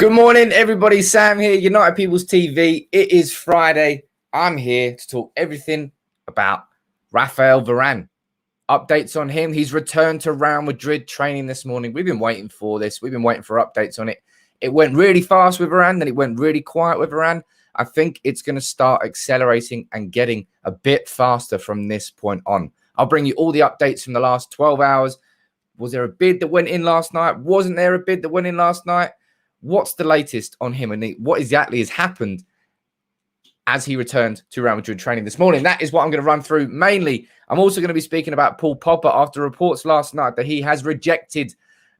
Good morning, everybody. Sam here, United People's TV. It is Friday. I'm here to talk everything about Raphael Varane. Updates on him. He's returned to Real Madrid training this morning. We've been waiting for this. We've been waiting for updates on it. It went really fast with Varane, then it went really quiet with Varane. I think it's going to start accelerating and getting a bit faster from this point on. I'll bring you all the updates from the last 12 hours. Was there a bid that went in last night? Wasn't there a bid that went in last night? What's the latest on him and what exactly has happened as he returned to Real Madrid training this morning? That is what I'm going to run through mainly. I'm also going to be speaking about Paul Pogba after reports last night that he has rejected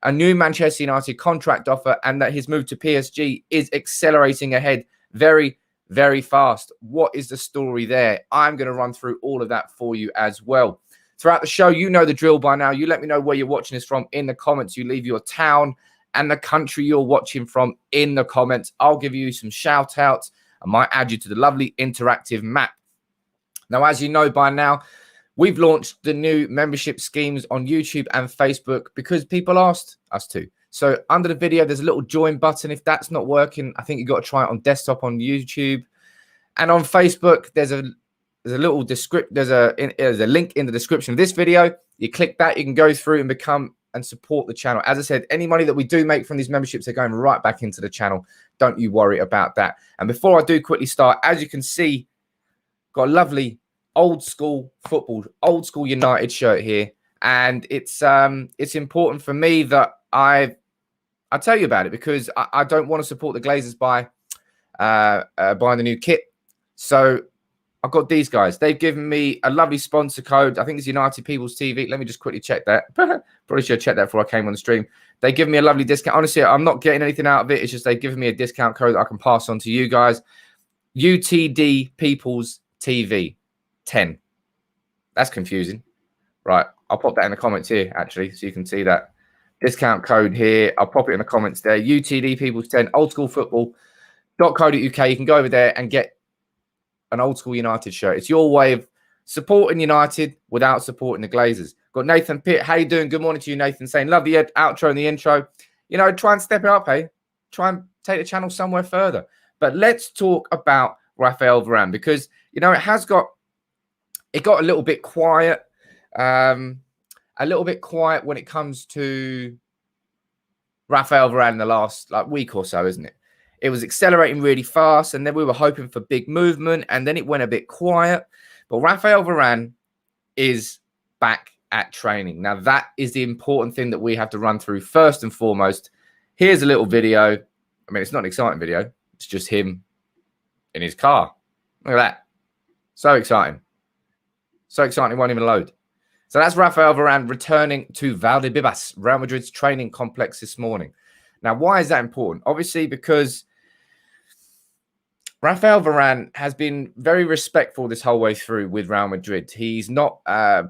a new Manchester United contract offer and that his move to PSG is accelerating ahead very, very fast. What is the story there? I'm going to run through all of that for you as well. Throughout the show, you know the drill by now. You let me know where you're watching this from in the comments. You leave your town and the country you're watching from in the comments. I'll give you some shout outs. I might add you to the lovely interactive map. Now, as you know by now, we've launched the new membership schemes on YouTube and Facebook because people asked us to. So under the video, there's a little join button. If that's not working, I think you've got to try it on desktop on YouTube. And on Facebook, there's a little there's a link in the description of this video. You click that, you can go through and become and support the channel. As I said, any money that we do make from these memberships are going right back into the channel. Don't you worry about that. And before I do quickly start, as you can see, got a lovely old school football, old school United shirt here. And it's important for me that I'll tell you about it because I don't want to support the Glazers by buying the new kit. So I've got these guys. They've given me a lovely sponsor code. I think it's United People's TV. Let me just quickly check that. Probably should have checked that before I came on the stream. They give me a lovely discount. Honestly, I'm not getting anything out of it. It's just they've given me a discount code that I can pass on to you guys. UTD People's TV 10. That's confusing. Right. I'll pop that in the comments here, actually, so you can see that discount code here. I'll pop it in the comments there. UTD People's 10, old school football.co.uk. You can go over there and get an old school United shirt. It's your way of supporting United without supporting the Glazers. Got Nathan Pitt. How you doing? Good morning to you, Nathan. Saying love the outro and the intro. You know, try and step it up, hey. Try and take the channel somewhere further. But let's talk about Raphael Varane because, you know, it got a little bit quiet. A little bit quiet when it comes to Raphael Varane in the last week or so, isn't it? It was accelerating really fast, and then we were hoping for big movement, and then it went a bit quiet. But Raphael Varane is back at training. Now, that is the important thing that we have to run through first and foremost. Here's a little video. I mean, it's not an exciting video. It's just him in his car. Look at that. So exciting. So exciting, it won't even load. So that's Raphael Varane returning to Valdebebas, Real Madrid's training complex this morning. Now, why is that important? Obviously, because Raphael Varane has been very respectful this whole way through with Real Madrid. He's not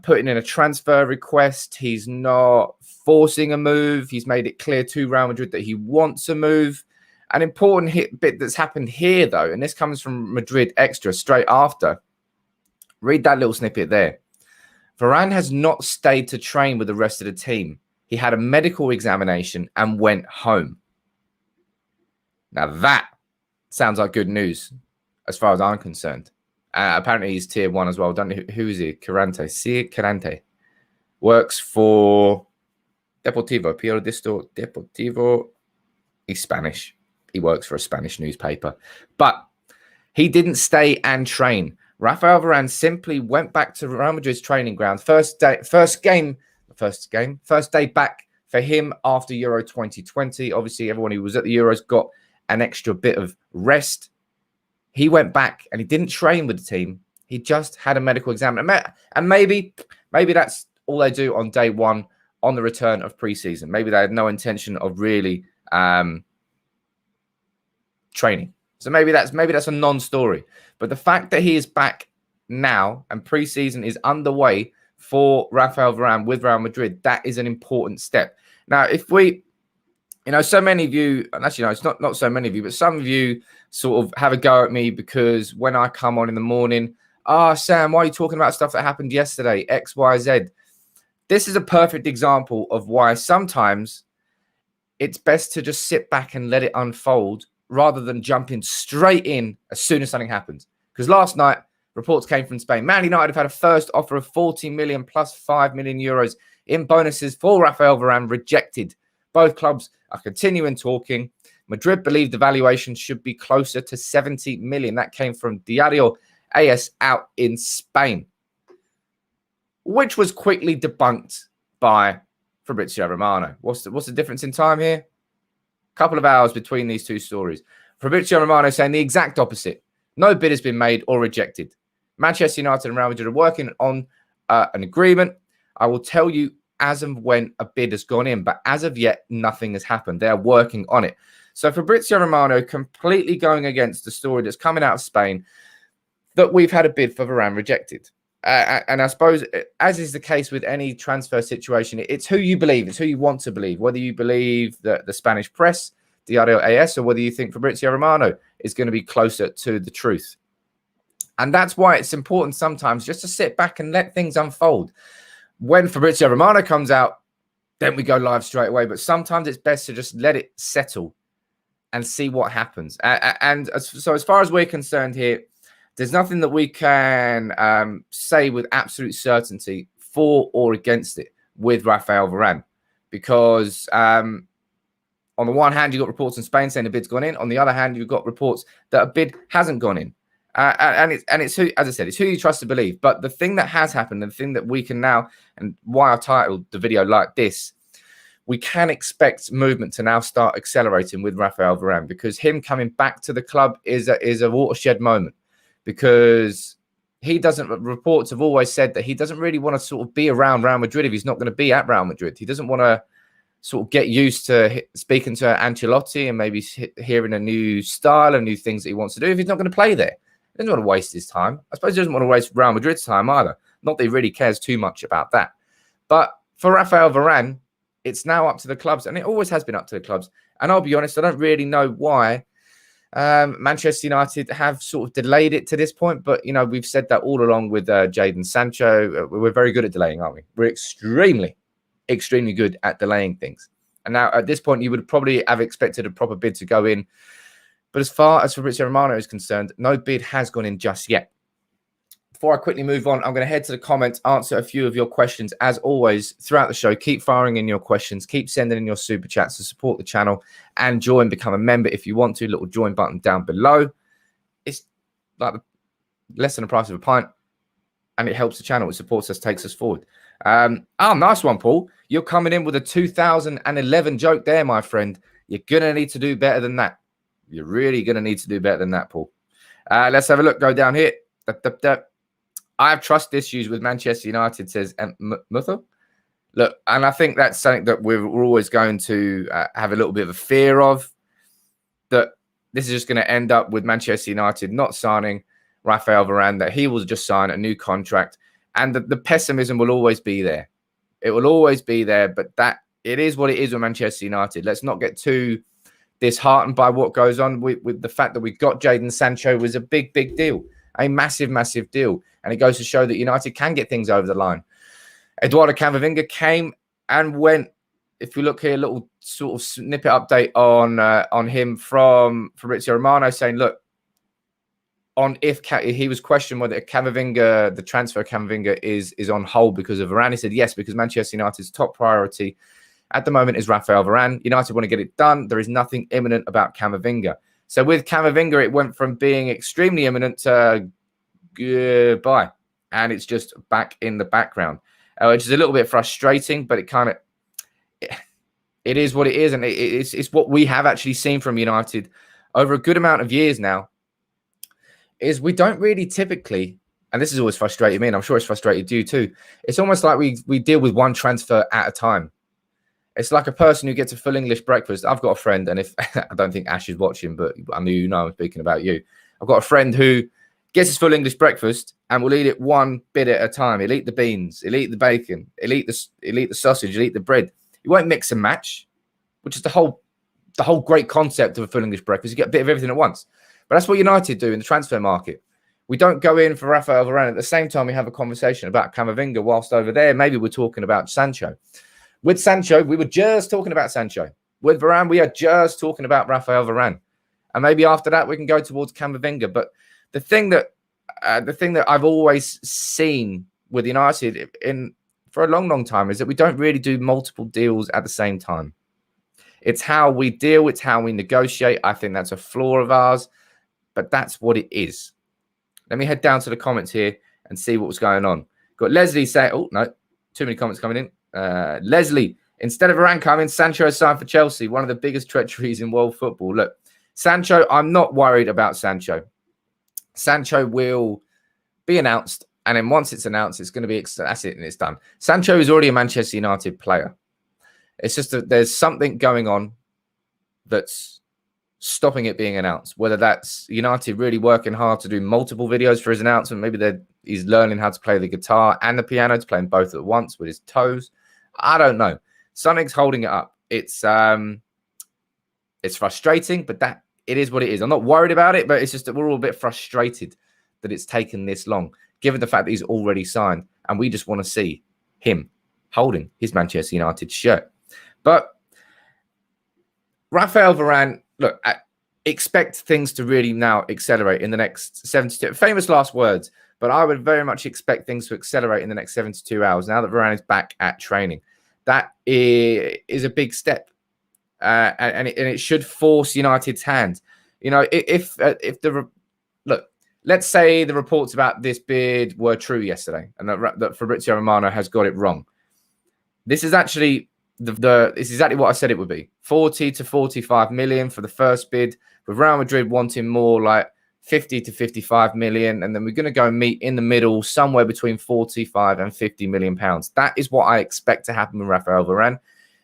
putting in a transfer request. He's not forcing a move. He's made it clear to Real Madrid that he wants a move. An important bit that's happened here, though, and this comes from Madrid Extra straight after. Read that little snippet there. Varane has not stayed to train with the rest of the team. He had a medical examination and went home. Now, that sounds like good news as far as I'm concerned. Apparently, he's tier 1 as well. Don't know who is he? Carante. Works for Deportivo. Periodisto Deportivo. He's Spanish. He works for a Spanish newspaper. But he didn't stay and train. Raphael Varane simply went back to Real Madrid's training ground. First day back for him after Euro 2020. Obviously, everyone who was at the Euros got an extra bit of rest. He went back and he didn't train with the team. He just had a medical exam. And maybe that's all they do on day one on the return of preseason. Maybe they had no intention of really training. So maybe that's a non-story. But the fact that he is back now and preseason is underway for Raphael Varane with Real Madrid, that is an important step. Now, if we, so many of you, and actually, no, it's not so many of you, but some of you sort of have a go at me because when I come on in the morning, Sam, why are you talking about stuff that happened yesterday? X, Y, Z. This is a perfect example of why sometimes it's best to just sit back and let it unfold rather than jumping straight in as soon as something happens. Because last night, reports came from Spain. Man United have had a first offer of 40 million plus 5 million euros in bonuses for Raphael Varane rejected. Both clubs are continuing talking. Madrid believe the valuation should be closer to 70 million. That came from Diario AS out in Spain, which was quickly debunked by Fabrizio Romano. What's the difference in time here? A couple of hours between these two stories. Fabrizio Romano saying the exact opposite. No bid has been made or rejected. Manchester United and Real Madrid are working on an agreement. I will tell you as and when a bid has gone in, but as of yet, nothing has happened. They are working on it. So Fabrizio Romano completely going against the story that's coming out of Spain that we've had a bid for Varane rejected. And I suppose, as is the case with any transfer situation, it's who you believe. It's who you want to believe. Whether you believe the Spanish press, Diario AS, or whether you think Fabrizio Romano is going to be closer to the truth. And that's why it's important sometimes just to sit back and let things unfold. When Fabrizio Romano comes out, then we go live straight away. But sometimes it's best to just let it settle and see what happens. So as far as we're concerned here, there's nothing that we can say with absolute certainty for or against it with Raphael Varane. Because on the one hand, you've got reports in Spain saying the bid's gone in. On the other hand, you've got reports that a bid hasn't gone in. And it's who, as I said, it's who you trust to believe. But the thing that has happened, and the thing that we can now, and why I titled the video like this, we can expect movement to now start accelerating with Raphael Varane, because him coming back to the club is a watershed moment, because he doesn't, reports have always said that he doesn't really want to sort of be around Real Madrid if he's not going to be at Real Madrid. He doesn't want to sort of get used to speaking to Ancelotti and maybe hearing a new style and new things that he wants to do if he's not going to play there. He doesn't want to waste his time. I suppose he doesn't want to waste Real Madrid's time either. Not that he really cares too much about that. But for Raphael Varane, it's now up to the clubs, and it always has been up to the clubs. And I'll be honest, I don't really know why Manchester United have sort of delayed it to this point. But, you know, we've said that all along with Jadon Sancho. We're very good at delaying, aren't we? We're extremely, extremely good at delaying things. And now at this point, you would probably have expected a proper bid to go in. But as far as Fabrizio Romano is concerned, no bid has gone in just yet. Before I quickly move on, I'm going to head to the comments, answer a few of your questions. As always, throughout the show, keep firing in your questions. Keep sending in your super chats to support the channel, and join, become a member if you want to. Little join button down below. It's like less than the price of a pint, and it helps the channel. It supports us, takes us forward. Nice one, Paul. You're coming in with a 2011 joke there, my friend. You're going to need to do better than that. You're really going to need to do better than that, Paul. Let's have a look. Go down here. I have trust issues with Manchester United, says Mutho. Look, and I think that's something that we're always going to have a little bit of a fear of, that this is just going to end up with Manchester United not signing Raphael Varane, that he will just sign a new contract, and the pessimism will always be there. It will always be there, but that it is what it is with Manchester United. Let's not get too disheartened by what goes on with the fact that we got Jadon Sancho was a big, big deal, a massive, massive deal. And it goes to show that United can get things over the line. Eduardo Camavinga came and went. If we look here, a little sort of snippet update on him from Fabrizio Romano saying, look, he was questioned whether Camavinga, the transfer of Camavinga is on hold because of Varane. He said yes, because Manchester United's top priority at the moment is Raphael Varane. United want to get it done. There is nothing imminent about Camavinga. So with Camavinga, it went from being extremely imminent to goodbye. And it's just back in the background, which is a little bit frustrating, but it is what it is. And it's what we have actually seen from United over a good amount of years now, is we don't really typically, and this has always frustrated me, and I'm sure it's frustrated you too, it's almost like we deal with one transfer at a time. It's like a person who gets a full English breakfast. I've got a friend, and if I don't think Ash is watching, but I mean, you know, I'm speaking about you. I've got a friend who gets his full English breakfast and will eat it one bit at a time. He'll eat the beans, he'll eat the bacon, he'll eat the sausage, he'll eat the bread. He won't mix and match, which is the whole great concept of a full English breakfast. You get a bit of everything at once. But that's what United do in the transfer market. We don't go in for Raphael Varane at the same time we have a conversation about Camavinga, whilst over there maybe we're talking about Sancho. With Sancho, we were just talking about Sancho. with Varane, we are just talking about Raphael Varane. And maybe after that, we can go towards Camavinga. But the thing that I've always seen with United for a long, long time is that we don't really do multiple deals at the same time. It's how we deal. It's how we negotiate. I think that's a flaw of ours, but that's what it is. Let me head down to the comments here and see what was going on. Got Leslie saying, oh, no, too many comments coming in. Leslie, instead of Varane coming, Sancho has signed for Chelsea, one of the biggest treacheries in world football. Look, Sancho, I'm not worried about Sancho. Sancho will be announced, and then once it's announced, it's going to be, that's it, and it's done. Sancho is already a Manchester United player. It's just that there's something going on that's stopping it being announced, whether that's United really working hard to do multiple videos for his announcement. Maybe he's learning how to play the guitar and the piano, to play them both at once with his toes. I don't know. Something's holding it up. It's frustrating, but that it is what it is. I'm not worried about it, but it's just that we're all a bit frustrated that it's taken this long, given the fact that he's already signed, and we just want to see him holding his Manchester United shirt. But Raphael Varane, look, expect things to really now accelerate in the next 72. Famous last words, but I would very much expect things to accelerate in the next 72 hours now that Varane is back at training. That is a big step, and it should force United's hand. You know, look, let's say the reports about this bid were true yesterday, and that Fabrizio Romano has got it wrong. This is actually this is exactly what I said it would be. 40 to 45 million for the first bid, with Real Madrid wanting more like 50 to 55 million. And then we're going to go meet in the middle somewhere between 45 and 50 million pounds. That is what I expect to happen with Raphael Varane.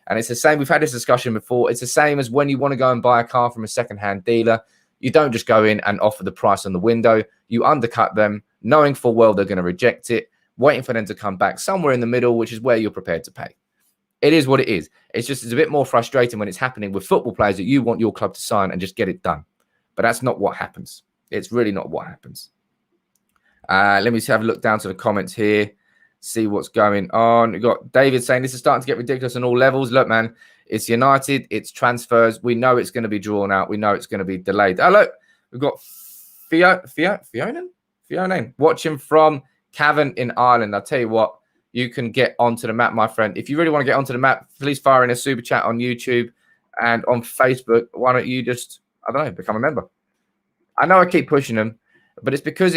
And it's the same. We've had this discussion before. It's the same as when you want to go and buy a car from a second-hand dealer. You don't just go in and offer the price on the window. You undercut them, knowing full well they're going to reject it, waiting for them to come back somewhere in the middle, which is where you're prepared to pay. It is what it is. It's a bit more frustrating when it's happening with football players that you want your club to sign and just get it done. But that's not what happens. It's really not what happens. Let me have a look down to the comments here, see what's going on. We've got David saying this is starting to get ridiculous on all levels. Look, man, it's United, it's transfers. We know it's going to be drawn out. We know it's going to be delayed. Oh, look, we've got Fiona watching from Cavan in Ireland. I'll tell you what, you can get onto the map, my friend. If you really want to get onto the map, please fire in a super chat on YouTube and on Facebook. Why don't you just, I don't know, become a member? I know I keep pushing them, but it's because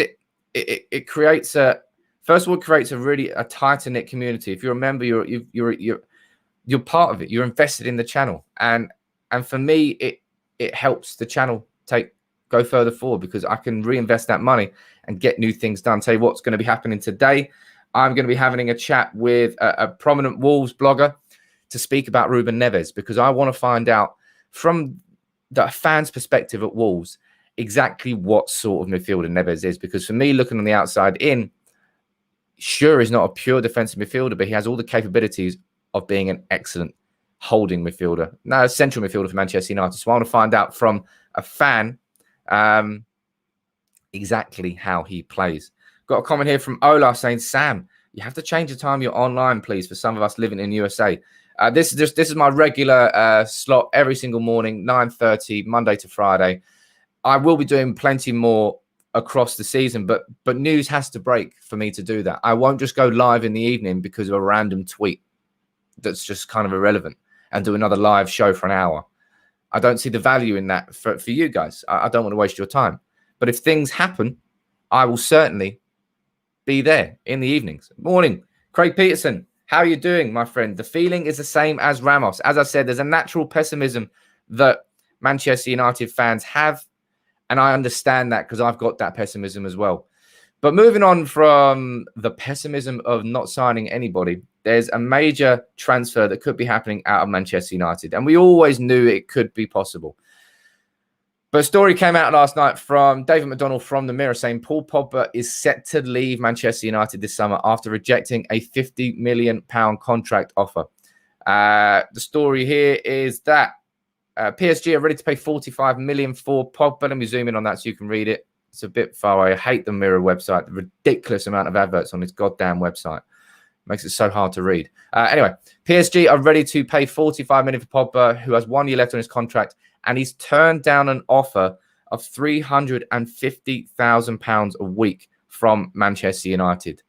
it creates first of all, it creates a tighter knit community. If you're a member, you're part of it. You're invested in the channel, and for me, it helps the channel go further forward because I can reinvest that money and get new things done. Tell you what's going to be happening today. I'm going to be having a chat with a prominent Wolves blogger to speak about Ruben Neves, because I want to find out from the fans' perspective at Wolves exactly what sort of midfielder Neves is. Because for me, looking on the outside in, sure, he's not a pure defensive midfielder, but he has all the capabilities of being an excellent holding midfielder. Now, a central midfielder for Manchester United. So I want to find out from a fan exactly how he plays. Got a comment here from Ola saying, Sam, you have to change the time you're online, please, for some of us living in USA. This is my regular slot every single morning, 9:30, Monday to Friday. I will be doing plenty more across the season, but news has to break for me to do that. I won't just go live in the evening because of a random tweet that's just kind of irrelevant and do another live show for an hour. I don't see the value in that for you guys. I don't want to waste your time. But if things happen, I will certainly be there in the evenings. Morning, Craig Peterson. How are you doing, my friend? The feeling is the same as Ramos. As I said, there's a natural pessimism that Manchester United fans have, and I understand that because I've got that pessimism as well. But moving on from the pessimism of not signing anybody, there's a major transfer that could be happening out of Manchester United, and we always knew it could be possible. But a story came out last night from David McDonald from the Mirror saying Paul Pogba is set to leave Manchester United this summer after rejecting a £50 million contract offer. The story here is that PSG are ready to pay 45 million for Pogba. Let me zoom in on that so you can read it. It's a bit far away. I hate the Mirror website. The ridiculous amount of adverts on this goddamn website. Makes it so hard to read. Anyway, PSG are ready to pay 45 million for Pogba, who has 1 year left on his contract, and he's turned down an offer of £350,000 a week from Manchester United.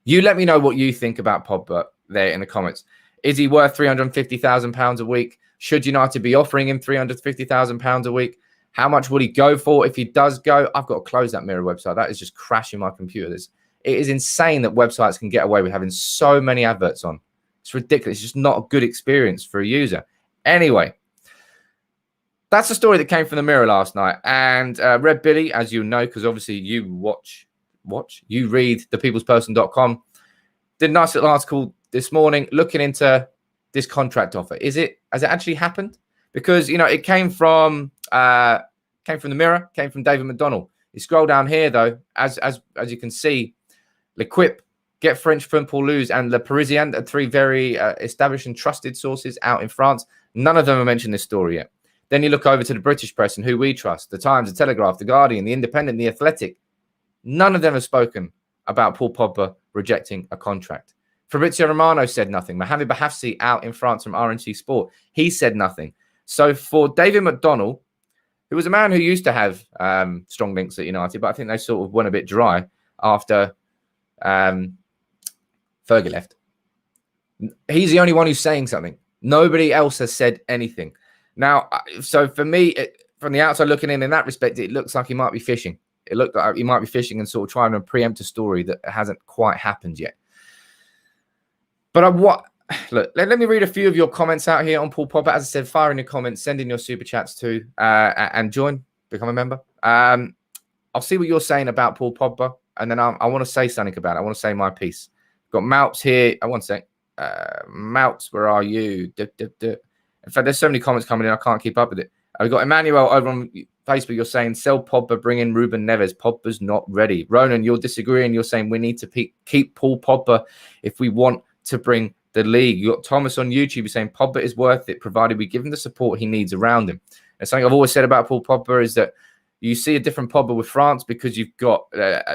You let me know what you think about Pogba there in the comments. Is he worth £350,000 a week? Should United be offering him £350,000 a week? How much would he go for if he does go? I've got to close that Mirror website. That is just crashing my computer. It is insane that websites can get away with having so many adverts on. It's ridiculous. It's just not a good experience for a user. Anyway, that's the story that came from the Mirror last night. And Red Billy, as you know, because obviously you you read thepeoplesperson.com, did a nice little article this morning looking into this contract offer. Has it actually happened? Because, you know, it came from the Mirror, came from David McDonnell. You scroll down here, though, as you can see, L'Equipe, Get French Football News, and Le Parisien are three very established and trusted sources out in France. None of them have mentioned this story yet. Then you look over to the British press and who we trust, The Times, The Telegraph, The Guardian, The Independent, The Athletic. None of them have spoken about Paul Pogba rejecting a contract. Fabrizio Romano said nothing. Mohamed Bahafsi out in France from RNC Sport, he said nothing. So for David McDonnell, who was a man who used to have strong links at United, but I think they sort of went a bit dry after Fergie left. He's the only one who's saying something. Nobody else has said anything. Now, so for me, from the outside looking in that respect, it looks like he might be fishing. It looked like he might be fishing and sort of trying to preempt a story that hasn't quite happened yet. But look, let me read a few of your comments out here on Paul Pogba. As I said, fire in your comments, send in your super chats too, and become a member. I'll see what you're saying about Paul Pogba, and then I want to say something about it. I want to say my piece. Got Mouts here. I want to say, Mouts, where are you? In fact, there's so many comments coming in, I can't keep up with it. We've got Emmanuel over on Facebook. You're saying, sell Pogba, bring in Ruben Neves. Pogba's not ready. Ronan, you're disagreeing. You're saying we need to keep Paul Pogba if we want to bring the league. You got Thomas on YouTube. You're saying Pogba is worth it, provided we give him the support he needs around him. And something I've always said about Paul Pogba is that you see a different Pogba with France because you've got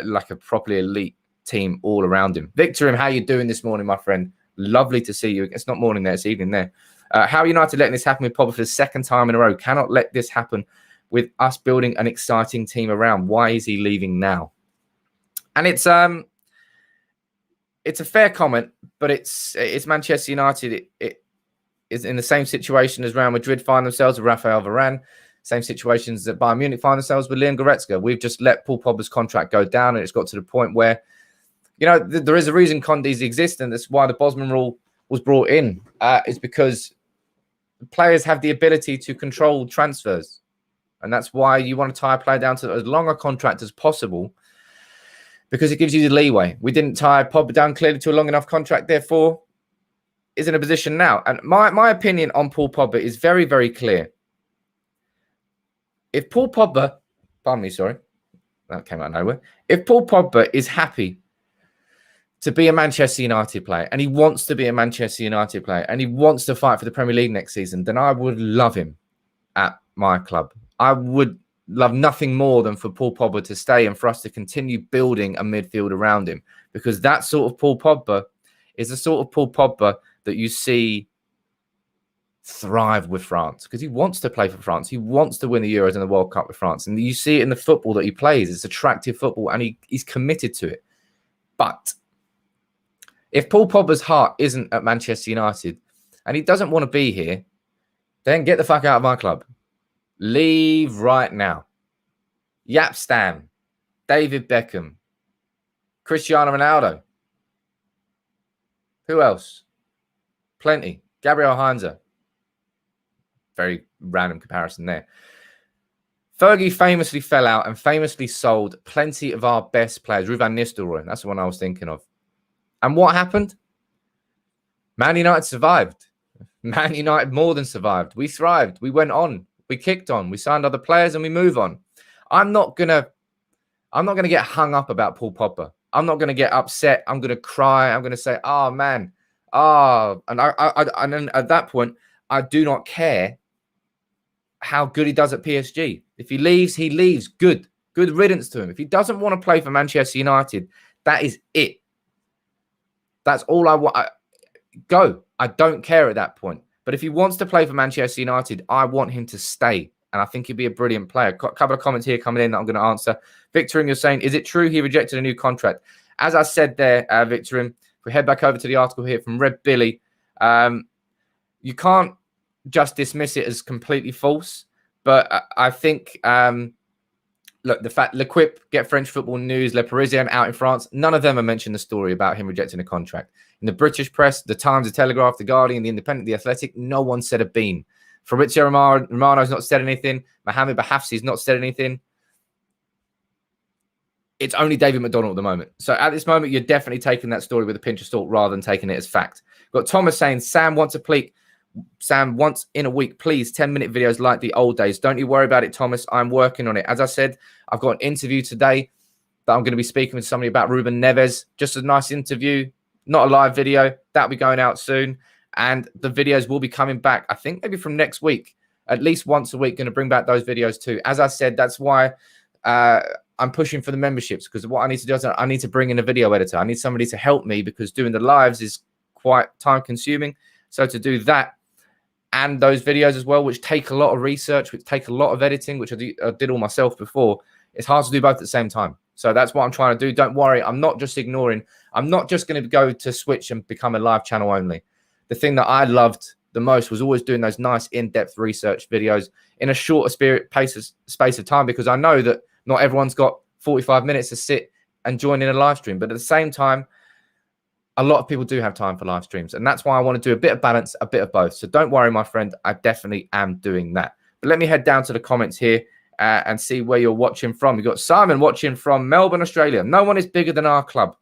like a properly elite team all around him. Victor, how you doing this morning, my friend? Lovely to see you. It's not morning there, it's evening there. How United letting this happen with Pogba for the second time in a row? Cannot let this happen with us building an exciting team around. Why is he leaving now? And it's a fair comment, but it's Manchester United. It is in the same situation as Real Madrid find themselves with Raphael Varane. Same situations that Bayern Munich find themselves with Leon Goretzka. We've just let Paul Pogba's contract go down, and it's got to the point where, you know, there is a reason Condes exist, and that's why the Bosman rule was brought in. It's because players have the ability to control transfers, and that's why you want to tie a player down to as long a contract as possible, because it gives you the leeway. We didn't tie Pogba down clearly to a long enough contract, therefore is in a position now. And my opinion on Paul Pogba is very, very clear. If Paul Pogba, pardon me, sorry, that came out of nowhere. If Paul Pogba is happy to be a Manchester United player, and he wants to be a Manchester United player, and he wants to fight for the Premier League next season, then I would love him at my club. I would love nothing more than for Paul Pogba to stay and for us to continue building a midfield around him, because that sort of Paul Pogba is the sort of Paul Pogba that you see thrive with France, because he wants to play for France. He wants to win the Euros and the World Cup with France. And you see it in the football that he plays. It's attractive football, and he's committed to it. But if Paul Pogba's heart isn't at Manchester United and he doesn't want to be here, then get the fuck out of my club. Leave right now. Jaap Stam, David Beckham, Cristiano Ronaldo. Who else? Plenty. Gabriel Heinze. Very random comparison there. Fergie famously fell out and famously sold plenty of our best players. Ruben Neves, that's the one I was thinking of. And what happened? Man United survived. Man United more than survived. We thrived. We went on. We kicked on. We signed other players and we move on. I'm not gonna get hung up about Paul Pogba. I'm not gonna get upset. I'm gonna cry. I'm gonna say, "Oh man, and and then at that point, I do not care how good he does at PSG. If he leaves, he leaves. Good riddance to him. If he doesn't want to play for Manchester United, that is it. That's all I want. Go. I don't care at that point. But if he wants to play for Manchester United, I want him to stay. And I think he'd be a brilliant player. A couple of comments here coming in that I'm going to answer. Victorin, you're saying, is it true he rejected a new contract? As I said there, Victorin, if we head back over to the article here from Red Billy, you can't just dismiss it as completely false. But I think, look, the fact L'Equipe, Get French Football News, Le Parisien out in France, none of them have mentioned the story about him rejecting a contract. In the British press, the Times, the Telegraph, the Guardian, the Independent, the Athletic, no one said a bean. Fabrizio Romano's not said anything. Mohamed Bahafsi's not said anything. It's only David McDonald at the moment. So at this moment, you're definitely taking that story with a pinch of salt rather than taking it as fact. Got Thomas saying, Sam, once in a week, please, 10-minute videos like the old days. Don't you worry about it, Thomas. I'm working on it. As I said, I've got an interview today that I'm going to be speaking with somebody about Ruben Neves. Just a nice interview, not a live video. That'll be going out soon. And the videos will be coming back, I think, maybe from next week. At least once a week, going to bring back those videos too. As I said, that's why I'm pushing for the memberships, because what I need to do is I need to bring in a video editor. I need somebody to help me because doing the lives is quite time-consuming. So to do that and those videos as well, which take a lot of research, which take a lot of editing, which I did all myself before, it's hard to do both at the same time. So that's what I'm trying to do. Don't worry. I'm not just ignoring. I'm not just going to go to Switch and become a live channel only. The thing that I loved the most was always doing those nice in-depth research videos in a shorter space of time, because I know that not everyone's got 45 minutes to sit and join in a live stream. But at the same time, a lot of people do have time for live streams. And that's why I want to do a bit of balance, a bit of both. So don't worry, my friend. I definitely am doing that. But let me head down to the comments here and see where you're watching from. You've got Simon watching from Melbourne, Australia. No one is bigger than our club.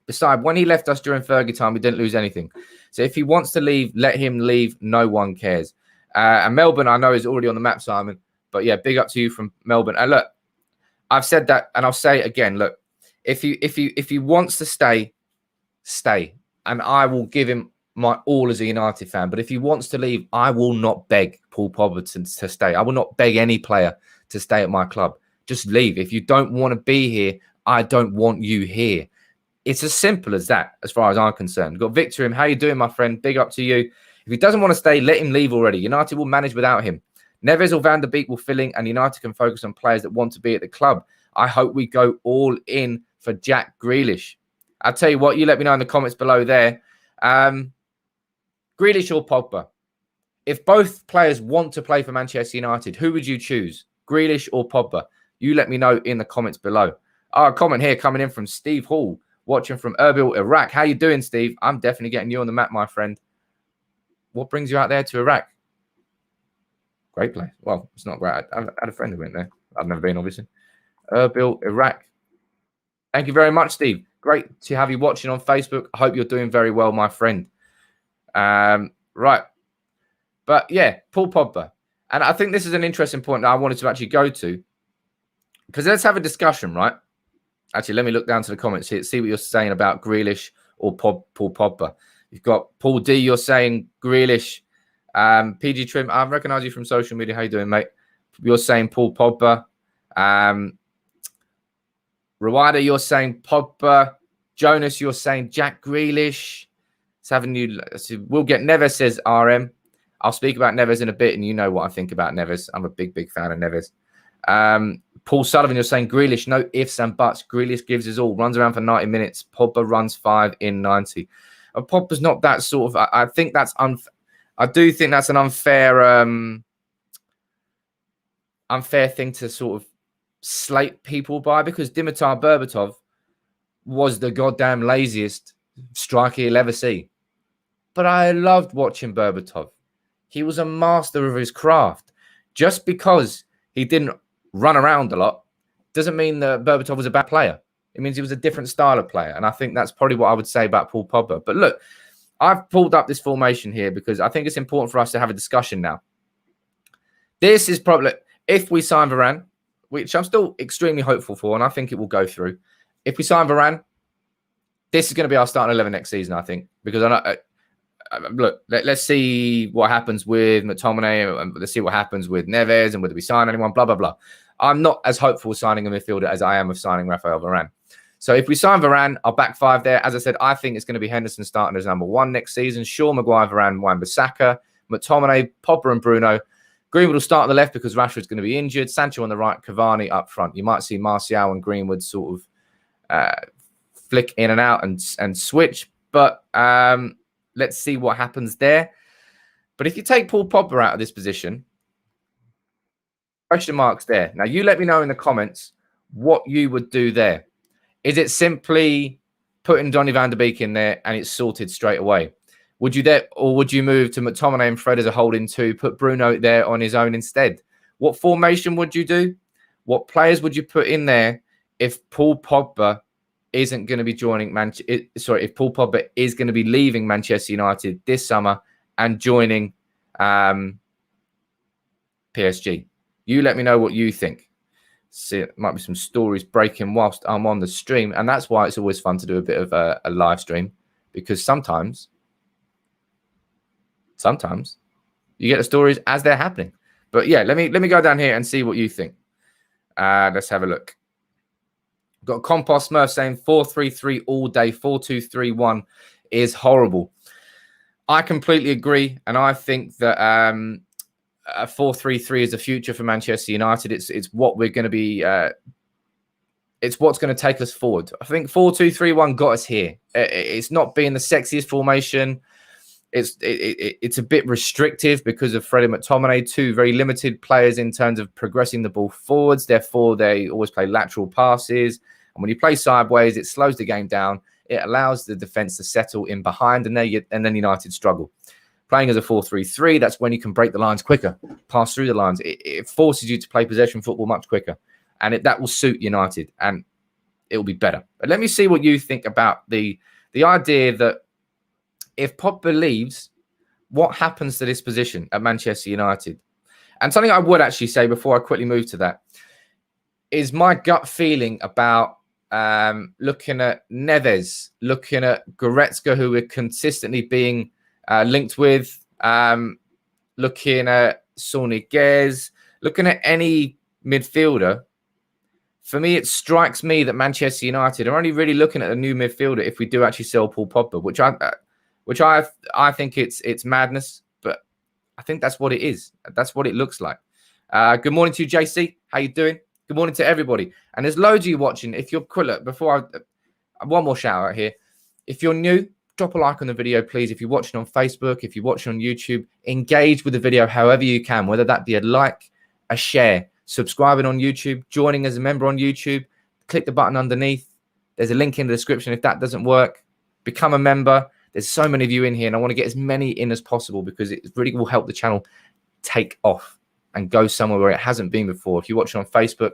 Besides, when he left us during Fergie time, we didn't lose anything. So if he wants to leave, let him leave. No one cares. And Melbourne, I know, is already on the map, Simon. But yeah, big up to you from Melbourne. And look, I've said that, and I'll say it again. Look, if he wants to stay, stay. And I will give him my all as a United fan. But if he wants to leave, I will not beg Paul Pogba to stay. I will not beg any player to stay at my club. Just leave. If you don't want to be here, I don't want you here. It's as simple as that, as far as I'm concerned. Got Victorim. How you doing, my friend? Big up to you. If he doesn't want to stay, let him leave already. United will manage without him. Neves or Van der Beek will fill in, and United can focus on players that want to be at the club. I hope we go all in for Jack Grealish. I'll tell you what, you let me know in the comments below there. Grealish or Pogba? If both players want to play for Manchester United, who would you choose? Grealish or Pogba? You let me know in the comments below. A comment here coming in from Steve Hall, watching from Erbil, Iraq. How you doing, Steve? I'm definitely getting you on the map, my friend. What brings you out there to Iraq? Great place. Well, it's not great. I had a friend who went there. I've never been, obviously. Erbil, Iraq. Thank you very much, Steve. Great to have you watching on Facebook. I hope you're doing very well, my friend. Right. But yeah, Paul Pogba. And I think this is an interesting point that I wanted to actually go to. Because let's have a discussion, right? Actually, let me look down to the comments here, see what you're saying about Grealish or Paul Pogba. You've got Paul D, you're saying Grealish. PG Trim, I recognize you from social media. How you doing, mate? You're saying Paul Pogba. Rawada, you're saying Pogba. Jonas, you're saying Jack Grealish. We'll get Neves, says RM. I'll speak about Neves in a bit, and you know what I think about Neves. I'm a big fan of Neves. Paul Sullivan, you're saying Grealish, no ifs and buts. Grealish gives his all, runs around for 90 minutes. Pogba runs 5 in 90. Pogba's not that sort of. I think that's I do think that's an unfair thing to sort of slate people by, because Dimitar Berbatov was the goddamn laziest striker you'll ever see. But I loved watching Berbatov. He was a master of his craft. Just because he didn't run around a lot doesn't mean that Berbatov was a bad player. It means he was a different style of player. And I think that's probably what I would say about Paul Pogba. But look, I've pulled up this formation here because I think it's important for us to have a discussion now. This is probably, if we sign Varane, which I'm still extremely hopeful for, and I think it will go through. If we sign Varane, this is going to be our starting 11 next season, I think. Because look, let's see what happens with McTominay, and let's see what happens with Neves, and whether we sign anyone, blah, blah, blah. I'm not as hopeful of signing a midfielder as I am of signing Raphael Varane. So if we sign Varane, I'll back 5 there. As I said, I think it's going to be Henderson starting as number 1 next season. Shaw, Maguire, Varane, Wan-Bissaka, McTominay, Pogba and Bruno. Greenwood will start on the left because Rashford's going to be injured. Sancho on the right, Cavani up front. You might see Martial and Greenwood sort of flick in and out and switch. But let's see what happens there. But if you take Paul Pogba out of this position, question marks there. Now, you let me know in the comments what you would do there. Is it simply putting Donny van de Beek in there and it's sorted straight away? Would you move to McTominay and Fred as a holding 2, put Bruno there on his own instead? What formation would you do? What players would you put in there if Paul Pogba isn't going to be joining if Paul Pogba is going to be leaving Manchester United this summer and joining PSG? You let me know what you think. See, it might be some stories breaking whilst I'm on the stream, and that's why it's always fun to do a bit of a live stream, because sometimes you get the stories as they're happening. But yeah, let me go down here and see what you think. Let's have a look. Got Compost Smurf saying 4-3-3 all day. 4-2-3-1 is horrible. I completely agree, and I think that a 4-3-3 is the future for Manchester United. It's what we're going to be. It's what's going to take us forward. I think 4-2-3-1 got us here. It's not being the sexiest formation. It's a bit restrictive because of Fred and McTominay, 2 very limited players in terms of progressing the ball forwards. Therefore, they always play lateral passes. And when you play sideways, it slows the game down. It allows the defense to settle in behind, and then United struggle. Playing as a 4-3-3, that's when you can break the lines quicker, pass through the lines. It forces you to play possession football much quicker, and that will suit United, and it will be better. But let me see what you think about the idea that if Pogba leaves, what happens to this position at Manchester United? And something I would actually say before I quickly move to that is my gut feeling about looking at Neves, looking at Goretzka, who we're consistently being linked with, looking at Sonny Gez, looking at any midfielder. For me, it strikes me that Manchester United are only really looking at a new midfielder if we do actually sell Paul Pogba, which I think it's madness, but I think that's what it is. That's what it looks like. Good morning to you, JC. How you doing? Good morning to everybody. And there's loads of you watching. If you're before one more shout out here. If you're new, drop a like on the video, please. If you're watching on Facebook, if you're watching on YouTube, engage with the video however you can, whether that be a like, a share, subscribing on YouTube, joining as a member on YouTube. Click the button underneath. There's a link in the description if that doesn't work. Become a member. There's so many of you in here, and I want to get as many in as possible because it really will help the channel take off and go somewhere where it hasn't been before. If you're watching on Facebook,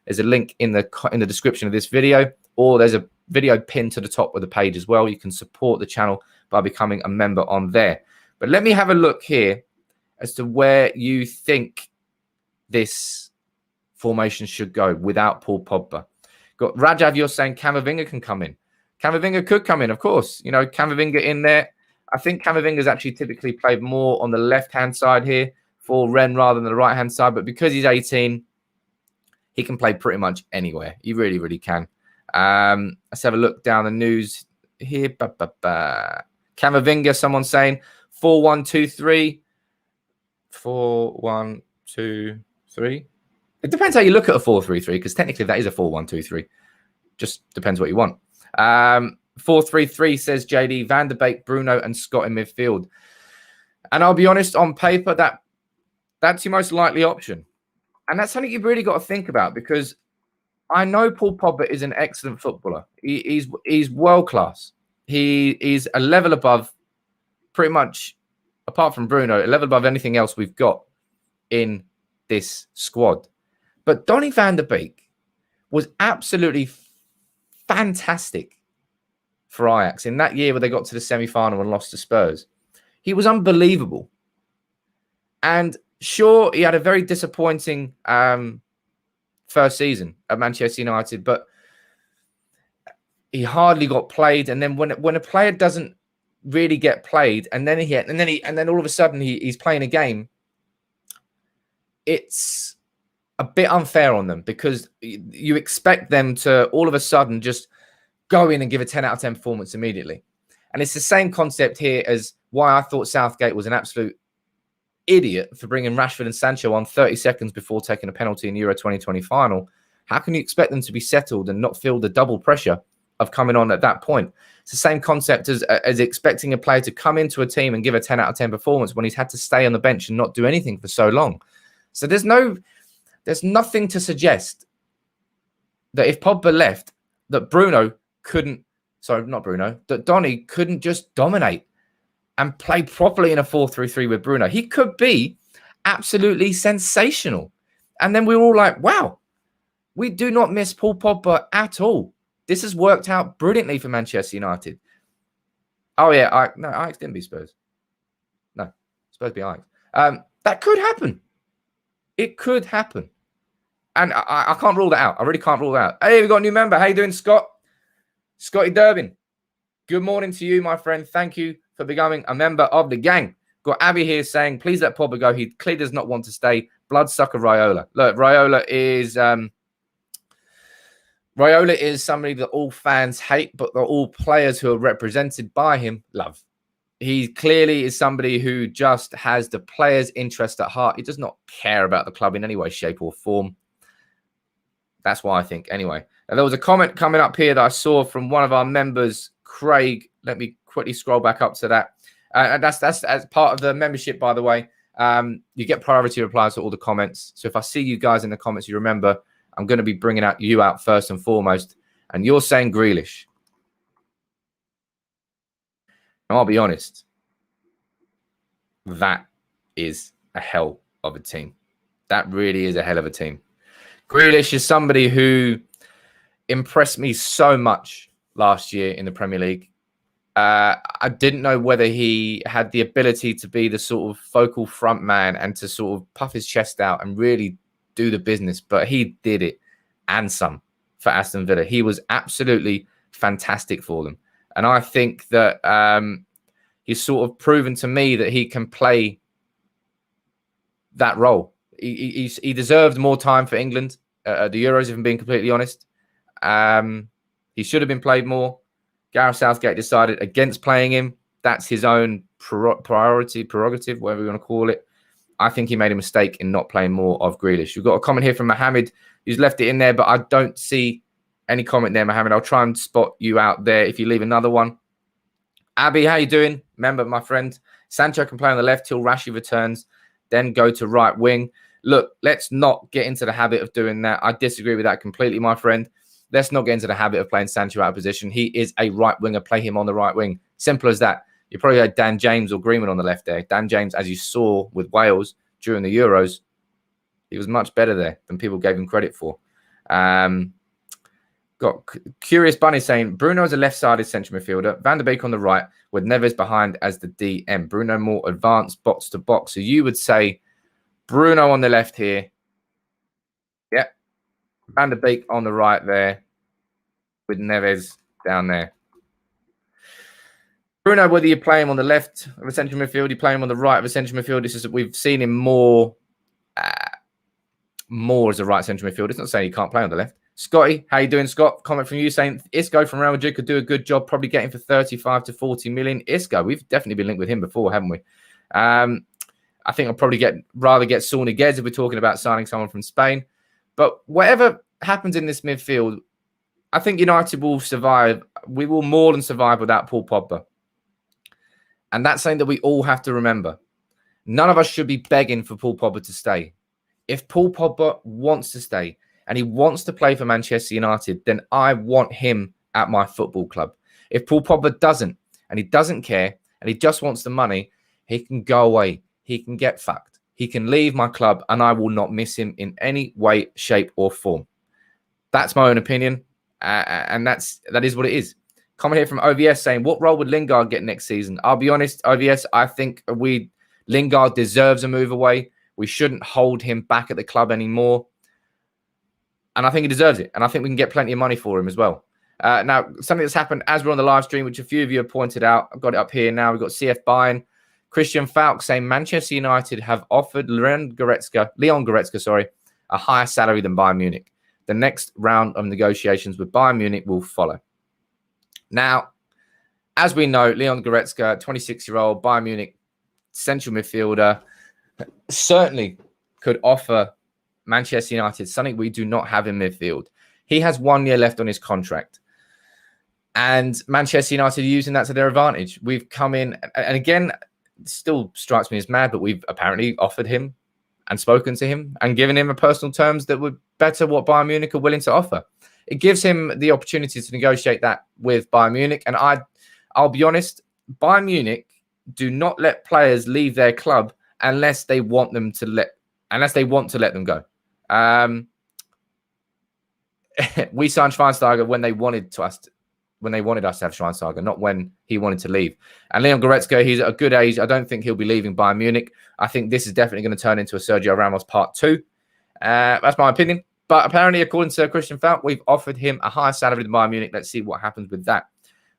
there's a link in the description of this video, or there's a video pinned to the top of the page as well. You can support the channel by becoming a member on there. But let me have a look here as to where you think this formation should go without Paul Pogba. Got Rajav, you're saying Camavinga can come in. Camavinga could come in, of course. You know, Camavinga in there. I think Camavinga's actually typically played more on the left-hand side here for Rennes rather than the right-hand side. But because he's 18, he can play pretty much anywhere. He really, really can. Let's have a look down the news here. Camavinga, someone's saying 4-1-2-3. 4-1-2-3. It depends how you look at a 4-3-3, because technically that is a 4-1-2-3. Just depends what you want. 4-3-3 says JD, Van der Beek, Bruno, and Scott in midfield. And I'll be honest, on paper, that's your most likely option. And that's something you've really got to think about, because I know Paul Pogba is an excellent footballer. He's world class. He is a level above, pretty much, apart from Bruno, a level above anything else we've got in this squad. But Donny van der Beek was absolutely fantastic for Ajax in that year where they got to the semi-final and lost to Spurs. He was unbelievable. And sure, he had a very disappointing first season at Manchester United, but he hardly got played. And then when a player doesn't really get played, and then all of a sudden he's playing a game, it's a bit unfair on them, because you expect them to all of a sudden just go in and give a 10 out of 10 performance immediately. And it's the same concept here as why I thought Southgate was an absolute idiot for bringing Rashford and Sancho on 30 seconds before taking a penalty in Euro 2020 final. How can you expect them to be settled and not feel the double pressure of coming on at that point? It's the same concept as expecting a player to come into a team and give a 10 out of 10 performance when he's had to stay on the bench and not do anything for so long. So there's nothing to suggest that if Pogba left, that that Donny couldn't just dominate and play properly in a 4-3-3 with Bruno. He could be absolutely sensational. And then we were all like, wow, we do not miss Paul Pogba at all. This has worked out brilliantly for Manchester United. Oh, yeah. Ajax didn't be Spurs. No, Spurs be Ajax. That could happen. It could happen. And I can't rule that out. I really can't rule that out. Hey, we've got a new member. How you doing, Scott? Scotty Durbin. Good morning to you, my friend. Thank you for becoming a member of the gang. Got Abby here saying, please let Pogba go. He clearly does not want to stay. Bloodsucker Raiola. Look, Raiola is somebody that all fans hate, but all players who are represented by him love. He clearly is somebody who just has the players' interest at heart. He does not care about the club in any way, shape, or form. That's why I think. Anyway, now, there was a comment coming up here that I saw from one of our members, Craig. Let me quickly scroll back up to that. And that's as part of the membership, by the way. You get priority replies to all the comments. So if I see you guys in the comments, you remember I'm going to be bringing you out first and foremost. And you're saying Grealish. And I'll be honest. That is a hell of a team. That really is a hell of a team. Grealish is somebody who impressed me so much last year in the Premier League. I didn't know whether he had the ability to be the sort of focal front man and to sort of puff his chest out and really do the business, but he did it and some for Aston Villa. He was absolutely fantastic for them. And I think that he's sort of proven to me that he can play that role. He deserved more time for England at the Euros, if I'm being completely honest. He should have been played more. Gareth Southgate decided against playing him. That's his own prerogative, whatever you want to call it. I think he made a mistake in not playing more of Grealish. We've got a comment here from Mohammed, who's left it in there, but I don't see any comment there, Mohammed. I'll try and spot you out there if you leave another one. Abby, how you doing? Remember, my friend, Sancho can play on the left till Rashford returns, then go to right wing. Look, let's not get into the habit of doing that. I disagree with that completely, my friend. Let's not get into the habit of playing Sancho out of position. He is a right winger. Play him on the right wing. Simple as that. You probably had Dan James or Greenwood on the left there. Dan James, as you saw with Wales during the Euros, he was much better there than people gave him credit for. Got Curious Bunny saying, Bruno's a left-sided central midfielder. Van der Beek on the right with Neves behind as the DM. Bruno more advanced box to box. So you would say Bruno on the left here. Yep. Van der Beek on the right there with Neves down there. Bruno, whether you play him on the left of a central midfield, you play him on the right of a central midfield, this is we've seen him more as a right central midfield. It's not saying he can't play on the left. Scotty, how you doing, Scott? Comment from you saying Isco from Real Madrid could do a good job, probably getting for 35 to 40 million. Isco, we've definitely been linked with him before, haven't we? I think I'll probably rather get Saul Niguez if we're talking about signing someone from Spain. But whatever happens in this midfield, I think United will survive. We will more than survive without Paul Pogba. And that's something that we all have to remember. None of us should be begging for Paul Pogba to stay. If Paul Pogba wants to stay and he wants to play for Manchester United, then I want him at my football club. If Paul Pogba doesn't, and he doesn't care, and he just wants the money, he can go away. He can get fucked. He can leave my club, and I will not miss him in any way, shape, or form. That's my own opinion, and that is what it is. Comment here from OVS saying, what role would Lingard get next season? I'll be honest, OVS, I think Lingard deserves a move away. We shouldn't hold him back at the club anymore. And I think he deserves it. And I think we can get plenty of money for him as well. Now, something that's happened as we're on the live stream, which a few of you have pointed out. I've got it up here now. We've got CF Bayern. Christian Falk saying Manchester United have offered Leon Goretzka, a higher salary than Bayern Munich. The next round of negotiations with Bayern Munich will follow. Now, as we know, Leon Goretzka, 26-year-old Bayern Munich central midfielder, certainly could offer Manchester United something we do not have in midfield. He has 1 year left on his contract. And Manchester United are using that to their advantage. We've come in, and again, it still strikes me as mad, but we've apparently offered him and spoken to him and given him a personal terms that would better what Bayern Munich are willing to offer. It gives him the opportunity to negotiate that with Bayern Munich. And I'll be honest, Bayern Munich do not let players leave their club unless they want to let them go. We signed Schweinsteiger when they wanted us to have Schweinsteiger, not when he wanted to leave. And Leon Goretzka, he's at a good age. I don't think he'll be leaving Bayern Munich. I think this is definitely going to turn into a Sergio Ramos part 2. That's my opinion. But apparently, according to Christian Falk, we've offered him a higher salary than Bayern Munich. Let's see what happens with that.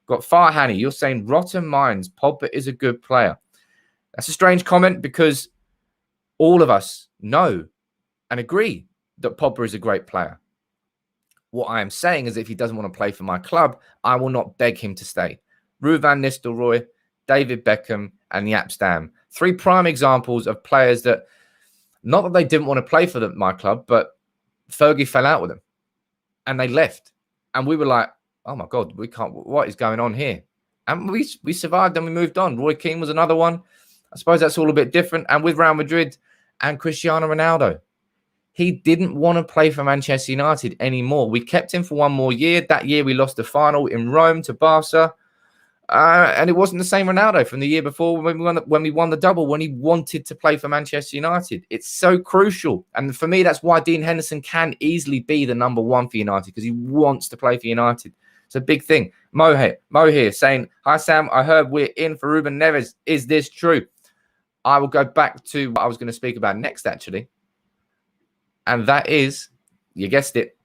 Got Farhani. You're saying rotten minds. Pogba is a good player. That's a strange comment because all of us know and agree that Pogba is a great player. What I am saying is if he doesn't want to play for my club, I will not beg him to stay. Ruben van Nistelrooy, David Beckham, and Jaap Stam. 3 prime examples of players that, not that they didn't want to play for my club, but Fergie fell out with them. And they left. And we were like, oh my God, what is going on here? And we survived and we moved on. Roy Keane was another one. I suppose that's all a bit different. And with Real Madrid and Cristiano Ronaldo, he didn't want to play for Manchester United anymore. We kept him for 1 more year. That year, we lost the final in Rome to Barca. And it wasn't the same Ronaldo from the year before when we won the double, when he wanted to play for Manchester United. It's so crucial. And for me, that's why Dean Henderson can easily be the number 1 for United, because he wants to play for United. It's a big thing. Mo here saying, hi, Sam. I heard we're in for Ruben Neves. Is this true? I will go back to what I was going to speak about next, actually. And that is, you guessed it,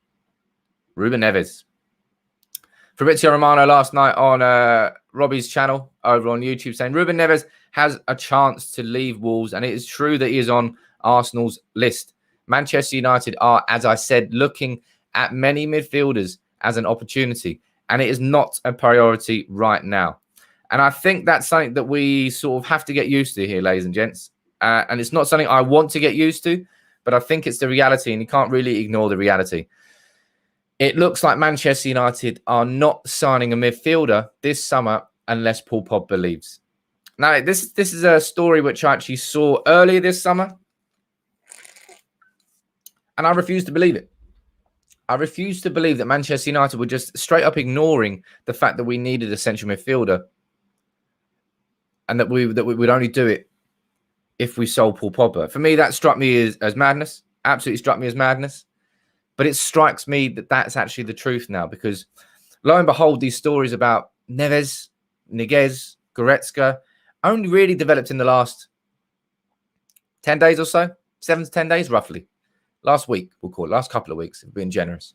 Ruben Neves. Fabrizio Romano last night on Robbie's channel over on YouTube saying Ruben Neves has a chance to leave Wolves, and it is true that he is on Arsenal's list. Manchester United are, as I said, looking at many midfielders as an opportunity, and it is not a priority right now. And I think that's something that we sort of have to get used to here, ladies and gents. And it's not something I want to get used to, but I think it's the reality, and you can't really ignore the reality. It looks like Manchester United are not signing a midfielder this summer unless Paul Pogba leaves. Now, this is a story which I actually saw earlier this summer, and I refuse to believe it. I refuse to believe that Manchester United were just straight up ignoring the fact that we needed a central midfielder, and that we would only do it if we sold Paul Pogba. For me, that struck me as madness. Absolutely struck me as madness. But it strikes me that that's actually the truth now, because lo and behold, these stories about Neves, Niguez, Goretzka only really developed in the last 10 days or so, 7 to 10 days, roughly. Last week, we'll call it, last couple of weeks, if we're being generous.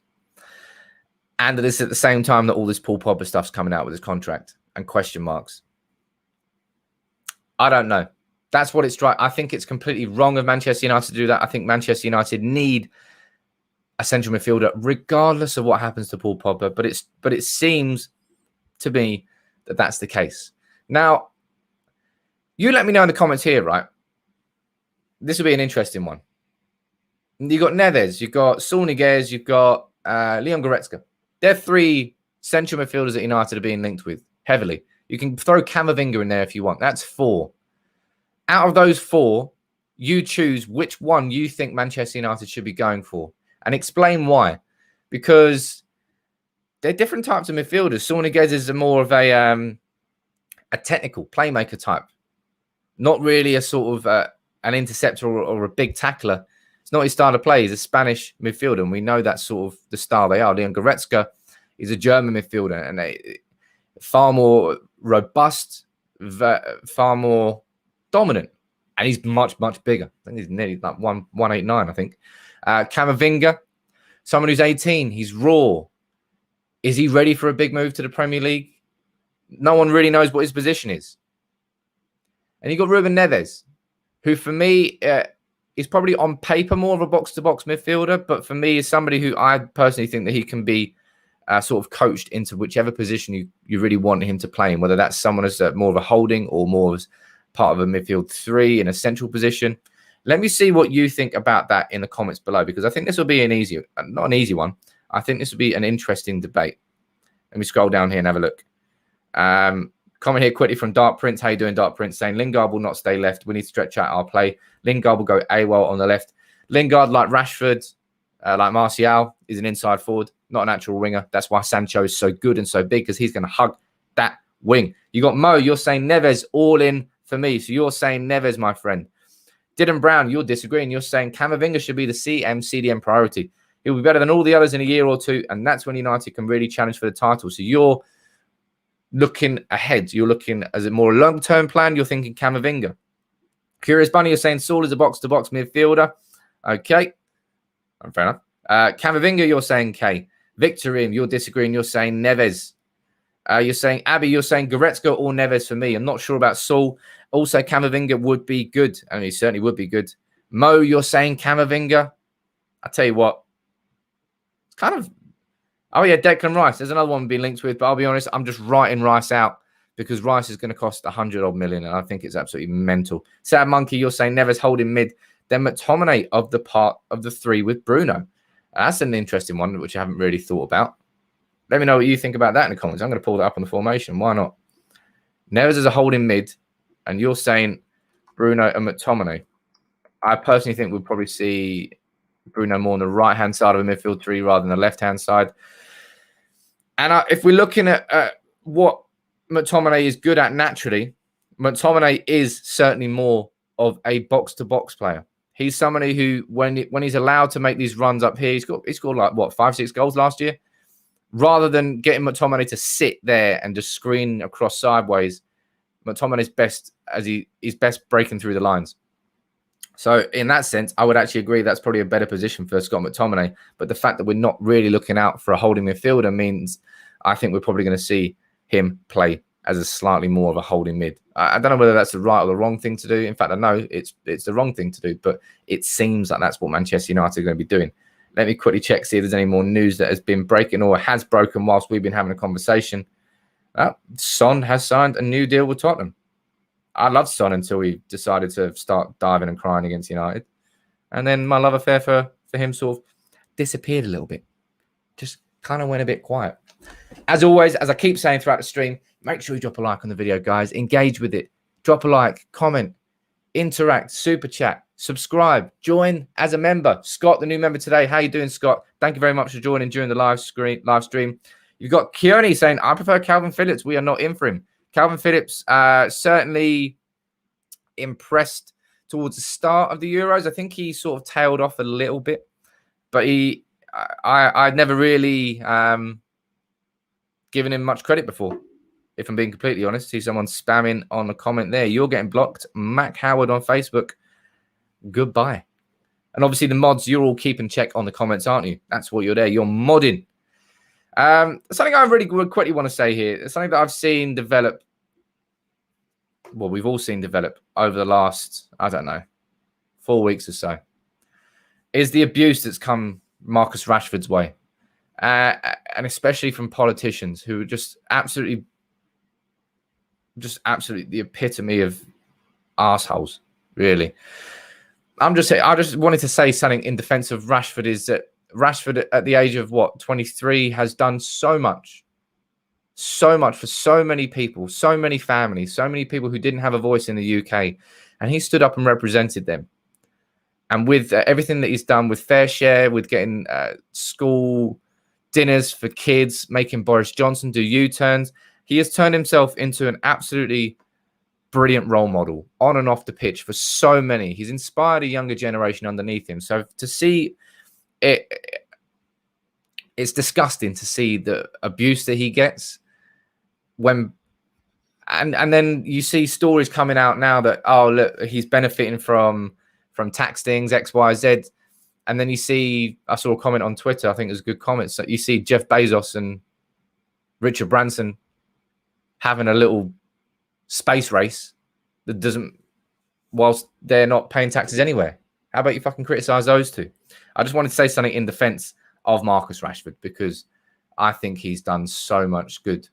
And this at the same time that all this Paul Pogba stuff's coming out with his contract and question marks. I don't know. That's what it's right. I think it's completely wrong of Manchester United to do that. I think Manchester United need a central midfielder, regardless of what happens to Paul Pogba. But it seems to me that that's the case. Now, you let me know in the comments here, right? This will be an interesting one. You've got Neves, you've got Saul Niguez, you've got Leon Goretzka. They're 3 central midfielders that United are being linked with heavily. You can throw Camavinga in there if you want. That's 4. Out of those 4, you choose which one you think Manchester United should be going for. And explain why. Because they're different types of midfielders. Saul Niguez is more of a technical playmaker type. Not really a sort of an interceptor or a big tackler. It's not his style of play. He's a Spanish midfielder, and we know that's sort of the style they are. Leon Goretzka is a German midfielder, and they far more robust, far more dominant, and he's much, much bigger. I think he's nearly like 189, I think. Camavinga, someone who's 18, he's raw. Is he ready for a big move to the Premier League? No one really knows what his position is. And you got Ruben Neves, who for me is probably on paper more of a box-to-box midfielder, but for me is somebody who I personally think that he can be sort of coached into whichever position you really want him to play in, whether that's someone as more of a holding or more as part of a midfield three in a central position. Let me see what you think about that in the comments below, because I think this will be not an easy one. I think this will be an interesting debate. Let me scroll down here and have a look. Comment here quickly from Dark Prince. How you doing, Dark Prince? Saying Lingard will not stay left. We need to stretch out our play. Lingard will go AWOL on the left. Lingard, like Rashford, like Martial, is an inside forward, not an actual winger. That's why Sancho is so good and so big, because he's going to hug that wing. You got Mo. You're saying Neves all in for me. So you're saying Neves, my friend. Dylan Brown, you're disagreeing. You're saying Camavinga should be the CDM priority. He'll be better than all the others in a year or two, and that's when United can really challenge for the title. So you're looking ahead. You're looking as a more long-term plan. You're thinking Camavinga. Curious Bunny, you're saying Saul is a box-to-box midfielder. Okay. Fair enough. Camavinga, you're saying K. Victorim, you're disagreeing. You're saying Neves. You're saying Abby, you're saying Goretzka or Neves for me. I'm not sure about Saul. Also, Camavinga would be good. I mean, he certainly would be good. Mo, you're saying Camavinga. I tell you what. It's kind of... Oh, yeah, Declan Rice. There's another one being linked with, but I'll be honest, I'm just writing Rice out because Rice is going to cost 100-odd million, and I think it's absolutely mental. Sad Monkey, you're saying Neves holding mid. Then McTominay of the part of the three with Bruno. That's an interesting one, which I haven't really thought about. Let me know what you think about that in the comments. I'm going to pull that up on the formation. Why not? Neves is a holding mid, and you're saying Bruno and McTominay. I personally think we'll probably see Bruno more on the right-hand side of a midfield three rather than the left-hand side. And if we're looking at what McTominay is good at naturally, McTominay is certainly more of a box-to-box player. He's somebody who, when he's allowed to make these runs up here, he scored like, what, 5-6 goals last year? Rather than getting McTominay to sit there and just screen across sideways, McTominay's best he's best breaking through the lines. So in that sense, I would actually agree that's probably a better position for Scott McTominay. But the fact that we're not really looking out for a holding midfielder means I think we're probably going to see him play as a slightly more of a holding mid. I don't know whether that's the right or the wrong thing to do. In fact, I know it's the wrong thing to do, but it seems like that's what Manchester United are going to be doing. Let me quickly check, see if there's any more news that has been breaking or has broken whilst we've been having a conversation. Son has signed a new deal with Tottenham. I loved Son until he decided to start diving and crying against United. And then my love affair for him sort of disappeared a little bit. Just kind of went a bit quiet. As always, as I keep saying throughout the stream, make sure you drop a like on the video, guys. Engage with it. Drop a like, comment, interact, super chat, subscribe, join as a member. Scott, the new member today. How you doing, Scott? Thank you very much for joining during the live stream. You've got Keone saying, I prefer Calvin Phillips. We are not in for him. Calvin Phillips certainly impressed towards the start of the Euros. I think he sort of tailed off a little bit, but I'd never really given him much credit before. If I'm being completely honest, see someone spamming on the comment there. You're getting blocked. Mac Howard on Facebook. Goodbye. And obviously the mods, you're all keeping check on the comments, aren't you? That's what you're there. You're modding. Something I really quickly want to say here. It's something that I've seen develop. Well, we've all seen develop over the last, I don't know, 4 weeks or so. Is the abuse that's come Marcus Rashford's way. And especially from politicians who are just absolutely the epitome of arseholes, really. I just wanted to say something in defense of Rashford, is that Rashford at the age of 23 has done so much for so many people, so many families, so many people who didn't have a voice in the UK, and he stood up and represented them. And with everything that he's done with Fair Share, with getting school dinners for kids, making Boris Johnson do U-turns, he has turned himself into an absolutely brilliant role model on and off the pitch for so many. He's inspired a younger generation underneath him. So to see it's disgusting to see the abuse that he gets when, and then you see stories coming out now that, oh, look, he's benefiting from tax things, X, Y, Z. And then you see, I saw a comment on Twitter, I think it was a good comment. So you see Jeff Bezos and Richard Branson having a little space race that doesn't, whilst they're not paying taxes anywhere. How about you fucking criticize those two? I just wanted to say something in defense of Marcus Rashford, because I think he's done so much good.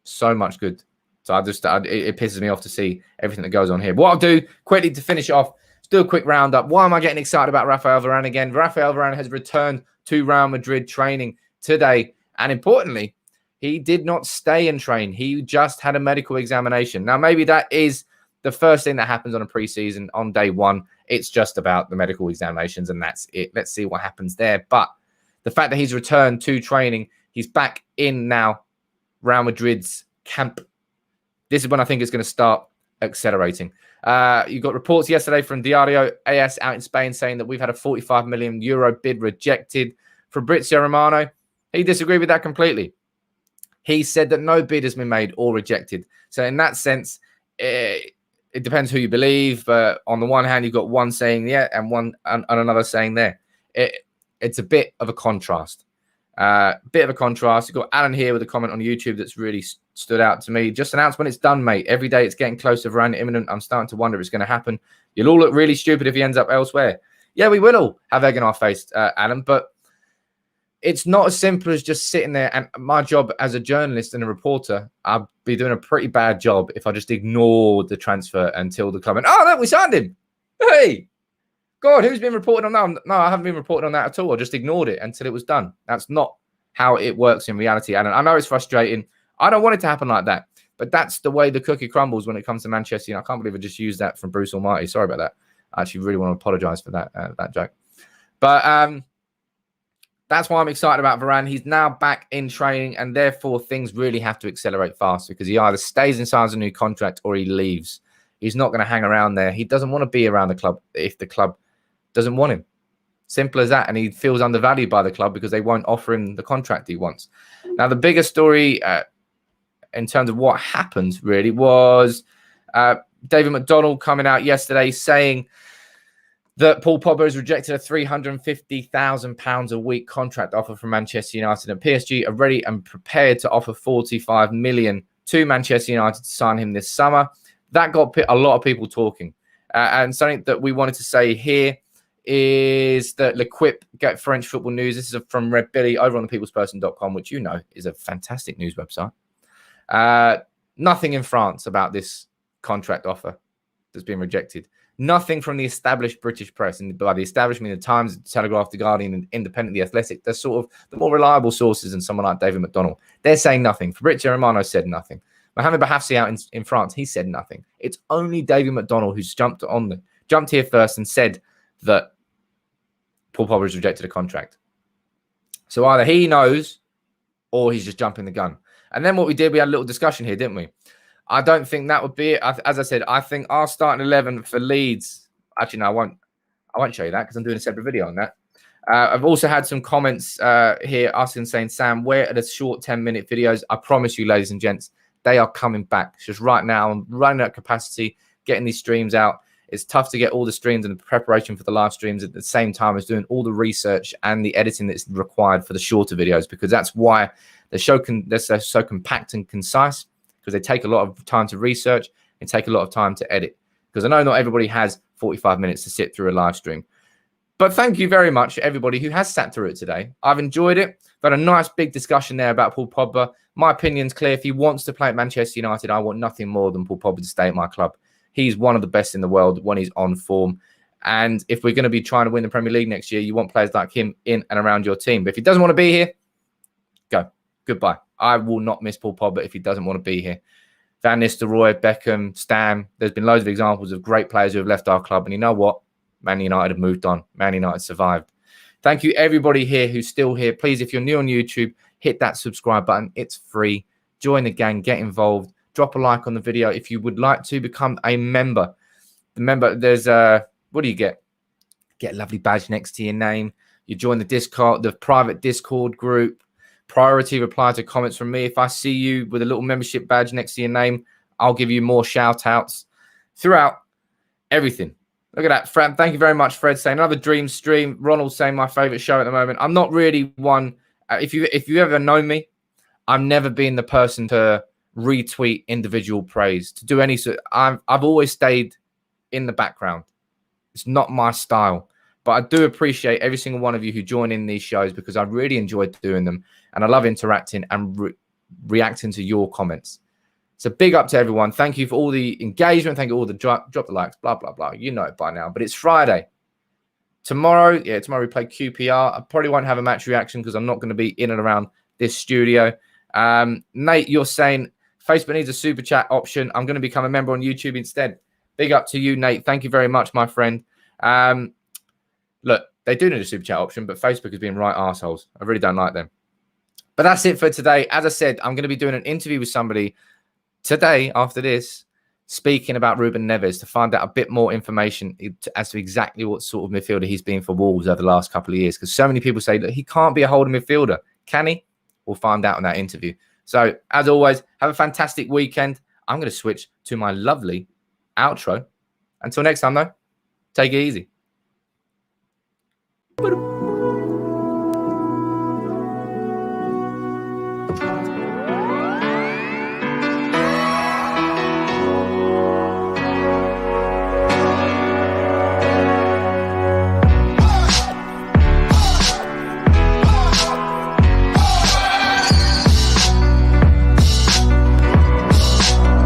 So much good. So it pisses me off to see everything that goes on here. What I'll do quickly to finish off, let's do a quick roundup. Why am I getting excited about Raphael Varane again? Raphael Varane has returned to Real Madrid training today. And importantly, he did not stay and train. He just had a medical examination. Now, maybe that is the first thing that happens on a preseason on day one. It's just about the medical examinations, and that's it. Let's see what happens there. But the fact that he's returned to training, he's back in now Real Madrid's camp. This is when I think it's going to start accelerating. You got reports yesterday from Diario AS out in Spain saying that we've had a 45 million euro bid rejected. Fabrizio Romano, he disagreed with that completely. He said that no bid has been made or rejected. So in that sense, it depends who you believe. But on the one hand, you've got one saying yeah and another saying there. It's a bit of a contrast. You've got Alan here with a comment on YouTube that's really stood out to me. Just announced when it's done, mate. Every day it's getting closer, Varane imminent. I'm starting to wonder if it's going to happen. You'll all look really stupid if he ends up elsewhere. Yeah, we will all have egg in our face, Alan, but it's not as simple as just sitting there. And my job as a journalist and a reporter, I'd be doing a pretty bad job if I just ignored the transfer until the comment. Oh, no, we signed him. Hey, God, who's been reporting on that? No, I haven't been reporting on that at all. I just ignored it until it was done. That's not how it works in reality. And I know it's frustrating. I don't want it to happen like that. But that's the way the cookie crumbles when it comes to Manchester United. I can't believe I just used that from Bruce Almighty. Sorry about that. I actually really want to apologize for that joke. But that's why I'm excited about Varane. He's now back in training, and therefore things really have to accelerate fast because he either stays and signs a new contract or he leaves. He's not going to hang around there. He doesn't want to be around the club if the club doesn't want him. Simple as that. And he feels undervalued by the club because they won't offer him the contract he wants. Now, the bigger story in terms of what happened really was David McDonald coming out yesterday saying that Paul Pogba has rejected a £350,000 a week contract offer from Manchester United, and PSG are ready and prepared to offer 45 million to Manchester United to sign him this summer. That got a lot of people talking. And something that we wanted to say here is that L'Equipe get French football news. This is from Red Billy over on thepeoplesperson.com, which you know is a fantastic news website. Nothing in France about this contract offer that's been rejected. Nothing from the established British press, and by the establishment, the Times, the Telegraph, the Guardian, and Independent, the Athletic. They're sort of the more reliable sources than someone like David McDonald. They're saying nothing. Fabrizio Romano said nothing. Mohamed Bahafsi out in France, he said nothing. It's only David McDonald who's jumped here first and said that Paul Pogba has rejected a contract. So either he knows or he's just jumping the gun. And then what we did, we had a little discussion here, didn't we? I don't think that would be it. As I said, I think our starting 11 for Leeds. Actually, no, I won't show you that because I'm doing a separate video on that. I've also had some comments here saying, Sam, where are the short 10-minute videos? I promise you, ladies and gents, they are coming back. It's just right now, I'm running out of capacity, getting these streams out. It's tough to get all the streams and the preparation for the live streams at the same time as doing all the research and the editing that's required for the shorter videos, because that's why they're so compact and concise, because they take a lot of time to research and take a lot of time to edit. Because I know not everybody has 45 minutes to sit through a live stream. But thank you very much, everybody who has sat through it today. I've enjoyed it. We've had a nice big discussion there about Paul Pogba. My opinion's clear. If he wants to play at Manchester United, I want nothing more than Paul Pogba to stay at my club. He's one of the best in the world when he's on form. And if we're going to be trying to win the Premier League next year, you want players like him in and around your team. But if he doesn't want to be here, go. Goodbye. I will not miss Paul Pogba if he doesn't want to be here. Van Nistelrooy, Beckham, Stam. There's been loads of examples of great players who have left our club. And you know what? Man United have moved on. Man United survived. Thank you, everybody here who's still here. Please, if you're new on YouTube, hit that subscribe button. It's free. Join the gang. Get involved. Drop a like on the video. If you would like to become a member, there's what do you get? Get a lovely badge next to your name. You join the Discord, the private Discord group. Priority reply to comments from me. If I see you with a little membership badge next to your name, I'll give you more shout outs throughout everything. Look at that, Fred. Thank you very much, Fred, saying another dream stream. Ronald saying my favorite show at the moment. I'm not really one. If you ever know me, I've never been the person to retweet individual praise, to do any sort. I've always stayed in the background. It's not my style. But I do appreciate every single one of you who join in these shows because I really enjoy doing them. And I love interacting and reacting to your comments. So big up to everyone. Thank you for all the engagement. Thank you for all the drop the likes, blah, blah, blah. You know it by now. But it's Friday. Tomorrow we play QPR. I probably won't have a match reaction because I'm not going to be in and around this studio. Nate, you're saying Facebook needs a super chat option. I'm going to become a member on YouTube instead. Big up to you, Nate. Thank you very much, my friend. Look, they do need a super chat option, but Facebook has been right arseholes. I really don't like them. But that's it for today. As I said, I'm going to be doing an interview with somebody today after this, speaking about Ruben Neves to find out a bit more information as to exactly what sort of midfielder he's been for Wolves over the last couple of years. Because so many people say that he can't be a holding midfielder. Can he? We'll find out in that interview. So, as always, have a fantastic weekend. I'm going to switch to my lovely outro. Until next time, though, take it easy.